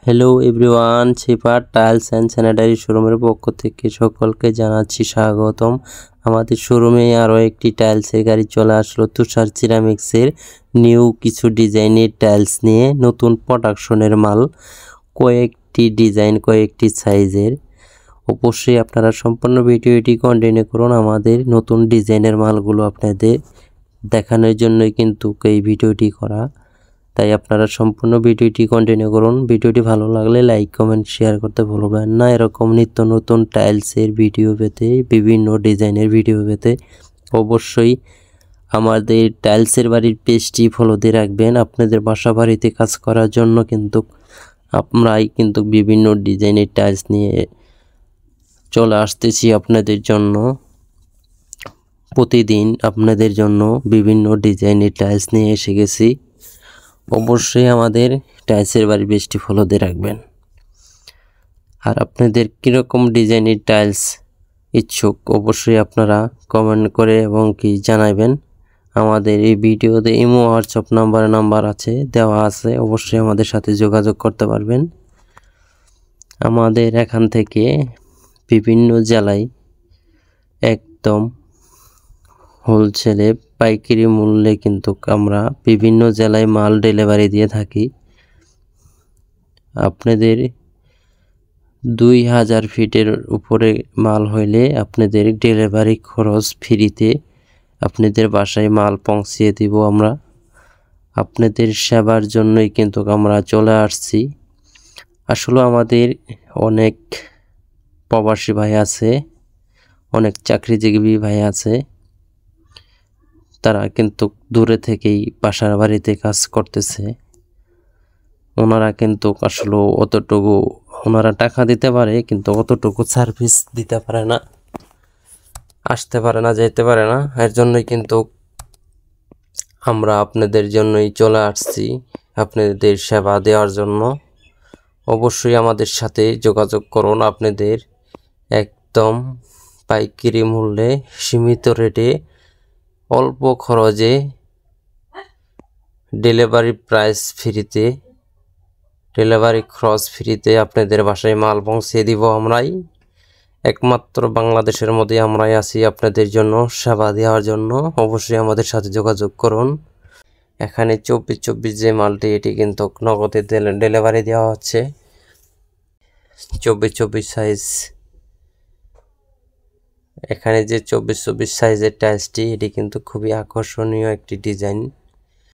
Hello everyone, শিপা tiles and sanitary শোরুমের পক্ষ থেকে সকলকে জানাচ্ছি স্বাগতম। আমাদের শোরুমে আরও একটি টাইলসের গাড়ি চলে আসলো। তুষার সিরামিক্সের নিউ কিছু ডিজাইনের টাইলস নিয়ে নতুন প্রোডাকশনের মাল, কয়েকটি ডিজাইন, কয়েকটি সাইজের। অবশ্যই আপনারা সম্পূর্ণ ভিডিওটি কন্টিনিউ করুন। আমাদের নতুন ডিজাইনের মালগুলো আপনাদের দেখানোর জন্যই কিন্তু এই ভিডিওটি করা, তাই আপনারা সম্পূর্ণ ভিডিওটি কন্টিনিউ করুন। ভিডিওটি ভালো লাগলে লাইক কমেন্ট শেয়ার করতে ভুলবেন না। এরকম নিত্য নতুন টাইলসের ভিডিও পেতে, বিভিন্ন ডিজাইনের ভিডিও পেতে অবশ্যই আমাদের টাইলসের বাড়ির পেজটি ফলো দিয়ে রাখবেন। আপনাদের বাসা বাড়িতে কাজ করার জন্য কিন্তু আমরাই কিন্তু বিভিন্ন ডিজাইনের টাইলস নিয়ে চলে আসতেছি আপনাদের জন্য। প্রতিদিন আপনাদের জন্য বিভিন্ন ডিজাইনের টাইলস নিয়ে এসে গেছি। অবশ্যই আমাদের টাইলসের বাড়ির পেজটি ফলো দিয়ে রাখবেন। আর আপনাদের কীরকম ডিজাইনের টাইলস ইচ্ছুক অবশ্যই আপনারা কমেন্ট করে এবং কি জানাবেন। আমাদের এই ভিডিওতে ইমো হোয়াটসঅ্যাপ নাম্বার আছে, দেওয়া আছে, অবশ্যই আমাদের সাথে যোগাযোগ করতে পারবেন। আমাদের এখান থেকে বিভিন্ন জেলায় একদম হোলসেলে পাইকারি মূল্যে কিন্তু আমরা বিভিন্ন জেলায় মাল ডেলিভারি দিয়ে থাকি। আপনাদের 2000 ফিটের উপরে মাল হইলে আপনাদের ডেলিভারি খরচ ফ্রিতে আপনাদের বাসায় মাল পৌঁছিয়ে দিব আমরা। আপনাদের সেবার জন্যই কিন্তু আমরা চলে আসছি। আসলে আমাদের অনেক প্রবাসী ভাই আছে, অনেক চাকরিজীবী ভাই আছে, তারা কিন্তু দূরে থেকেই বাসার বাড়িতে কাজ করতেছে। ওনারা কিন্তু আসলে অতটুকু ওনারা টাকা দিতে পারে, কিন্তু অতটুকু সার্ভিস দিতে পারে না, আসতে পারে না, যেতে পারে না। এর জন্যই কিন্তু আমরা আপনাদের জন্যই চলে আসছি, আপনাদের সেবা দেওয়ার জন্য। অবশ্যই আমাদের সাথে যোগাযোগ করুন। আপনাদের একদম পাইকারি মূল্যে, সীমিত রেটে, অল্প খরচে, ডেলিভারি প্রাইস ফ্রিতে, ডেলিভারি খরচ ফ্রিতে আপনাদের বাসায় মাল পৌঁছিয়ে দিব আমরাই। একমাত্র বাংলাদেশের মধ্যে আমরাই আছি আপনাদের জন্য সেবা দেওয়ার জন্য। অবশ্যই আমাদের সাথে যোগাযোগ করুন। এখানে 24 যে মালটি, এটি কিন্তু নগদে ডেলিভারি দেওয়া হচ্ছে। 24 সাইজ, এখানে যে 24 সাইজের টাইলসটি, এটি কিন্তু খুবই আকর্ষণীয় একটি ডিজাইন।